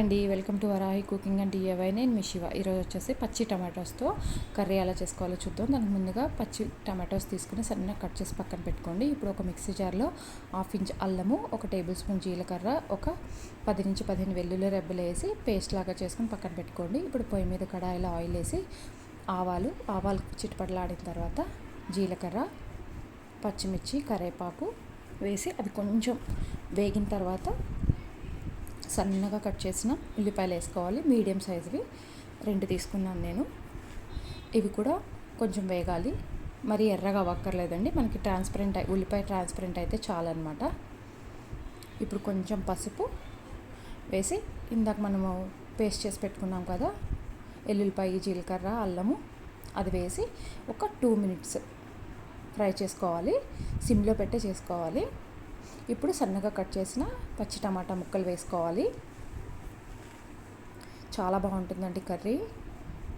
అండి, welcome to Varahi cooking and DIY. నేను మీ శివ. ఈరోజు వచ్చేసి పచ్చి టమాటోస్తో కర్రీ ఎలా చేసుకోవాలో చూద్దాం. దానికి ముందుగా పచ్చి టమాటోస్ తీసుకుని సన్నగా కట్ చేసి పక్కన పెట్టుకోండి. ఇప్పుడు ఒక మిక్సీ జార్లో 1/2 ఇంచ్ అల్లము, 1 టేబుల్ స్పూన్ జీలకర్ర, ఒక 10 నుంచి 15 వెల్లుల్లి రెబ్బలు వేసి పేస్ట్ లాగా చేసుకుని పక్కన పెట్టుకోండి. ఇప్పుడు పొయ్యి మీద కడాయిలో ఆయిల్ వేసి ఆవాలు చిటపటలాడిన తర్వాత జీలకర్ర, పచ్చిమిర్చి, కరివేపాకు వేసి అది కొంచెం వేగిన తర్వాత సన్నగా కట్ చేసిన ఉల్లిపాయలు వేసుకోవాలి. మీడియం సైజువి 2 తీసుకున్నాను నేను. ఇవి కూడా కొంచెం వేగాలి, మరి ఎర్రగా అవ్వక్కర్లేదండి. మనకి ఉల్లిపాయ ట్రాన్స్పరెంట్ అయితే చాలన్నమాట. ఇప్పుడు కొంచెం పసుపు వేసి ఇందాక మనము పేస్ట్ చేసి పెట్టుకున్నాం కదా ఎల్లుల్లిపాయ, జీలకర్ర, అల్లము, అది వేసి ఒక 2 మినిట్స్ ఫ్రై చేసుకోవాలి. సిమ్లో పెట్టే చేసుకోవాలి. ఇప్పుడు సన్నగా కట్ చేసిన పచ్చి టమాటా ముక్కలు వేసుకోవాలి. చాలా బాగుంటుందండి కర్రీ,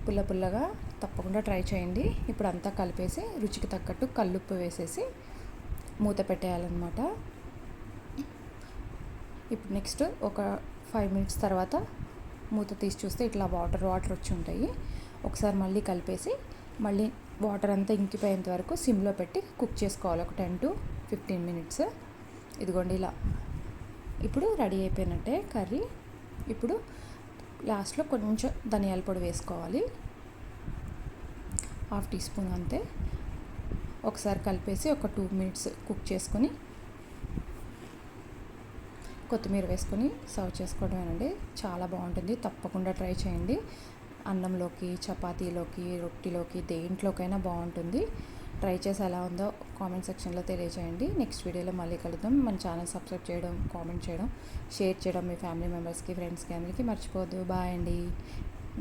పుల్లగా. తప్పకుండా ట్రై చేయండి. ఇప్పుడు అంతా కలిపేసి రుచికి తగ్గట్టు కల్లుప్పు వేసేసి మూత పెట్టేయాలన్నమాట. ఇప్పుడు నెక్స్ట్ ఒక 5 మినిట్స్ తర్వాత మూత తీసి చూస్తే ఇట్లా వాటర్ వచ్చి ఉంటాయి. ఒకసారి మళ్ళీ కలిపేసి మళ్ళీ వాటర్ అంతా ఇంకిపోయేంత వరకు సిమ్లో పెట్టి కుక్ చేసుకోవాలి ఒక 10 to 15 మినిట్స్. ఇదిగోండి ఇలా. ఇప్పుడు రెడీ అయిపోయినట్టే కర్రీ. ఇప్పుడు లాస్ట్లో కొంచెం ధనియాల పొడి వేసుకోవాలి, 1/2 టీ స్పూన్ అంతే. ఒకసారి కలిపేసి ఒక 2 మినిట్స్ కుక్ చేసుకొని కొత్తిమీర వేసుకొని సర్వ్ చేసుకోవడమేనండి. చాలా బాగుంటుంది, తప్పకుండా ట్రై చేయండి. అన్నంలోకి, చపాతీలోకి, రొట్టెలోకి, దేంట్లోకైనా బాగుంటుంది. ట్రై చేసి ఎలా ఉందో కామెంట్ సెక్షన్లో తెలియజేయండి. నెక్స్ట్ వీడియోలో మళ్ళీ కలుద్దాం. మన ఛానల్ సబ్స్క్రైబ్ చేయడం, కామెంట్ చేయడం, షేర్ చేయడం మీ ఫ్యామిలీ మెంబర్స్కి, ఫ్రెండ్స్కి అందరికీ మర్చిపోవద్దు. బాయ్ అండి.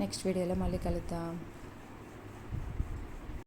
నెక్స్ట్ వీడియోలో మళ్ళీ కలుద్దాం.